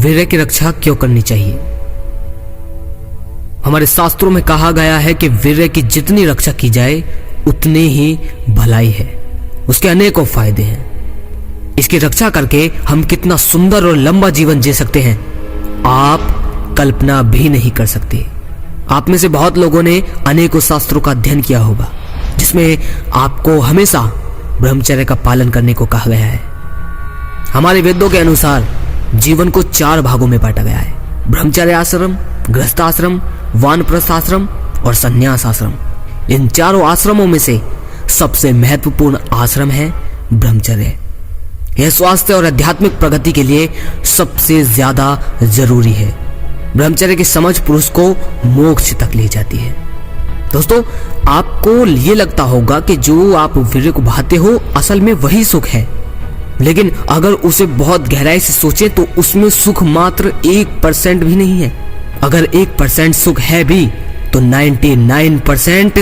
वीर्य की रक्षा क्यों करनी चाहिए? हमारे शास्त्रों में कहा गया है कि वीर्य की जितनी रक्षा की जाए उतनी ही भलाई है, उसके अनेकों फायदे हैं। इसकी रक्षा करके हम कितना सुंदर और लंबा जीवन जी सकते हैं, आप कल्पना भी नहीं कर सकते। आप में से बहुत लोगों ने अनेकों शास्त्रों का अध्ययन किया होगा, जिसमें आपको हमेशा ब्रह्मचर्य का पालन करने को कहा गया है। हमारे वेदों के अनुसार जीवन को 4 भागों में बांटा गया है: ब्रह्मचर्य आश्रम, गृहस्थ आश्रम, वानप्रस्थ आश्रम और संन्यास आश्रम। इन चारों आश्रमों में से सबसे महत्वपूर्ण आश्रम है ब्रह्मचर्य। यह स्वास्थ्य और आध्यात्मिक प्रगति के लिए सबसे ज्यादा जरूरी है। ब्रह्मचर्य की समझ पुरुष को मोक्ष तक ले जाती है। दोस्तों, आपको ये लगता होगा कि जो आप वीर्य को बहाते हो असल में वही सुख है, लेकिन अगर उसे बहुत गहराई से सोचे तो उसमें सुख मात्र 1% भी नहीं है। अगर 1% सुख है भी तो 99%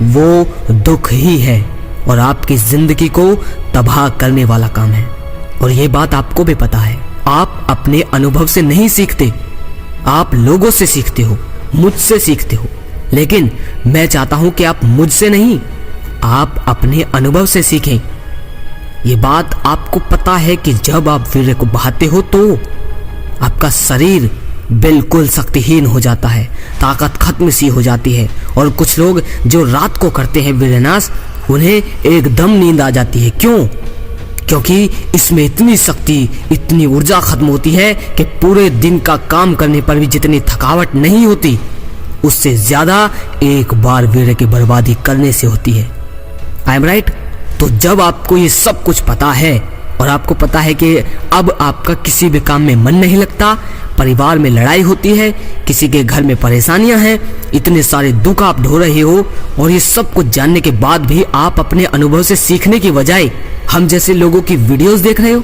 वो दुख ही है और आपकी जिंदगी को तबाह करने वाला काम है। और ये बात आपको भी पता है। आप अपने अनुभव से नहीं सीखते, आप लोगों से सीखते हो, मुझसे सीखते हो। लेकिन मैं चाहता हूं कि आप मुझसे नहीं, आप अपने अनुभव से सीखें। ये बात आपको पता है कि जब आप वीर्य को बहाते हो तो आपका शरीर बिल्कुल शक्तिहीन हो जाता है, ताकत खत्म सी हो जाती है। और कुछ लोग जो रात को करते हैं वीर्यनाश, उन्हें एकदम नींद आ जाती है। क्यों? क्योंकि इसमें इतनी शक्ति, इतनी ऊर्जा खत्म होती है कि पूरे दिन का काम करने पर भी जितनी थकावट नहीं होती, उससे ज्यादा एक बार वीर्य की बर्बादी करने से होती है। I am right? तो जब आपको ये सब कुछ पता है और आपको पता है कि अब आपका किसी भी काम में मन नहीं लगता, परिवार में लड़ाई होती है, किसी के घर में परेशानियां हैं, इतने सारे दुख आप ढो रहे हो, और ये सब कुछ जानने के बाद भी आप अपने अनुभव से सीखने की बजाय हम जैसे लोगों की वीडियोस देख रहे हो।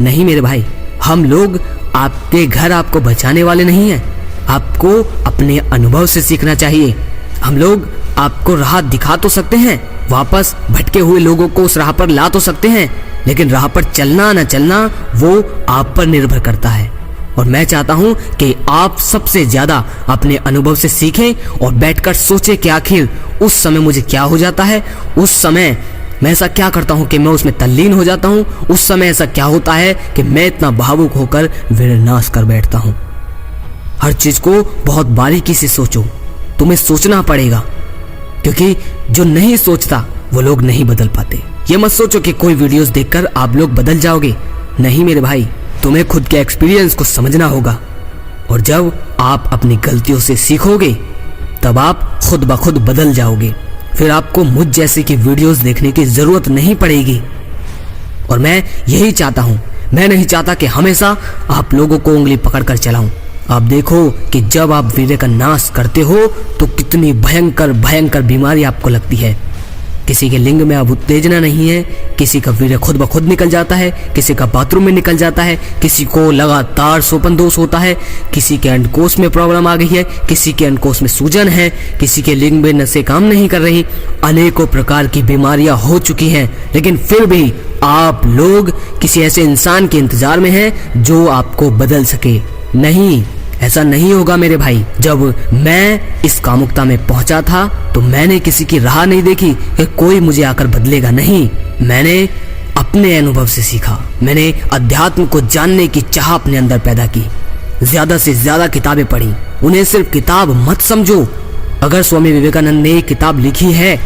नहीं मेरे भाई, हम लोग आपके घर आपको बचाने वाले नहीं हैं। आपको अपने अनुभव से सीखना चाहिए। हम लोग आपको राह दिखा तो सकते हैं, वापस भटके हुए लोगों को उस राह पर ला तो सकते हैं, लेकिन राह पर चलना न चलना वो आप पर निर्भर करता है। और मैं चाहता हूं कि आप सबसे ज्यादा अपने अनुभव से सीखें और बैठकर सोचें कि आखिर उस समय मुझे क्या हो जाता है, उस समय मैं ऐसा क्या करता हूं कि मैं उसमें तल्लीन हो जाता हूं, उस समय ऐसा क्या होता है कि मैं इतना भावुक होकर वीर्यनाश कर बैठता हूं। हर चीज को बहुत बारीकी से सोचो, तुम्हें सोचना पड़ेगा, क्योंकि जो नहीं सोचता वो लोग नहीं बदल पाते। ये मत सोचो कि कोई वीडियोस देखकर आप लोग बदल जाओगे। नहीं मेरे भाई, तुम्हें खुद के एक्सपीरियंस को समझना होगा, और जब आप अपनी गलतियों से सीखोगे तब आप खुद ब खुद बदल जाओगे। फिर आपको मुझ जैसे की वीडियोस देखने की जरूरत नहीं पड़ेगी। और मैं यही चाहता हूं, मैं नहीं चाहता कि हमेशा आप लोगों को उंगली पकड़कर चलाऊं। आप देखो कि जब आप वीर्य का नाश करते हो तो कितनी भयंकर भयंकर बीमारी आपको लगती है। किसी के लिंग में अब उत्तेजना नहीं है, किसी का वीर्य खुद ब खुद निकल जाता है, किसी का बाथरूम में निकल जाता है, किसी को लगातार सोपन दोष होता है, किसी के अंडकोश में प्रॉब्लम आ गई है, किसी के अंडकोश में सूजन है, किसी के लिंग में नसें काम नहीं कर रही। अनेकों प्रकार की बीमारियां हो चुकी हैं, लेकिन फिर भी आप लोग किसी ऐसे इंसान के इंतजार में हैं जो आपको बदल सके। नहीं, ऐसा नहीं होगा मेरे भाई। जब मैं इस कामुकता में पहुंचा था तो मैंने किसी की राह नहीं देखी कि कोई मुझे आकर बदलेगा। नहीं, मैंने अपने अनुभव से सीखा। मैंने अध्यात्म को जानने की चाह अपने अंदर पैदा की। ज्यादा से ज्यादा किताबें पढ़ी। उन्हें सिर्फ किताब मत समझो। अगर स्वामी विवेकानंद ने एक किताब लिखी है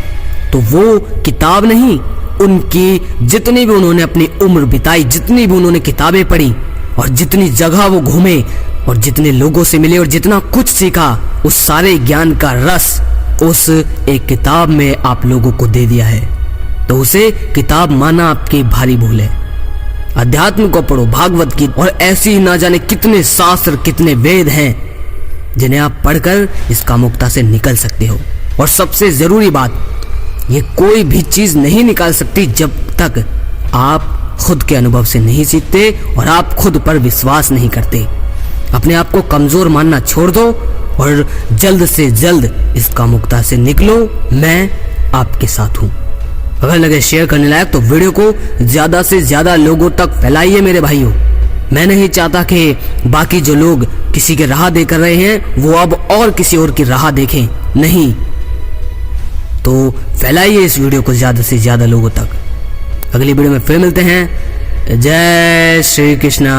तो वो किताब नहीं, उनकी जितनी भी उन्होंने अपनी उम्र बिताई, जितनी भी उन्होंने किताबें पढ़ी और जितनी जगह वो घूमे और जितने लोगों से मिले और जितना कुछ सीखा, उस सारे ज्ञान का रस उस एक किताब में आप लोगों को दे दिया है। तो उसे किताब माना आपकी भारी भूल है। अध्यात्म को पढ़ो, भागवत की, और ऐसी ना जाने कितने शास्त्र, कितने वेद हैं जिन्हें आप पढ़कर इस कामुकता से निकल सकते हो। और सबसे जरूरी बात, ये कोई भी चीज नहीं निकाल सकती जब तक आप खुद के अनुभव से नहीं सीखते और आप खुद पर विश्वास नहीं करते। अपने आप को कमजोर मानना छोड़ दो और जल्द से जल्द इस कामुकता से निकलो। मैं आपके साथ हूं। अगर लगे शेयर करने लायक तो वीडियो को ज्यादा से ज्यादा लोगों तक फैलाइए मेरे भाइयों। मैं नहीं चाहता कि बाकी जो लोग किसी के राह देख रहे हैं वो अब और किसी और की राह देखें, नहीं। तो फैलाइए इस वीडियो को ज्यादा से ज्यादा लोगों तक। अगली वीडियो में फिर मिलते हैं। जय श्री कृष्णा।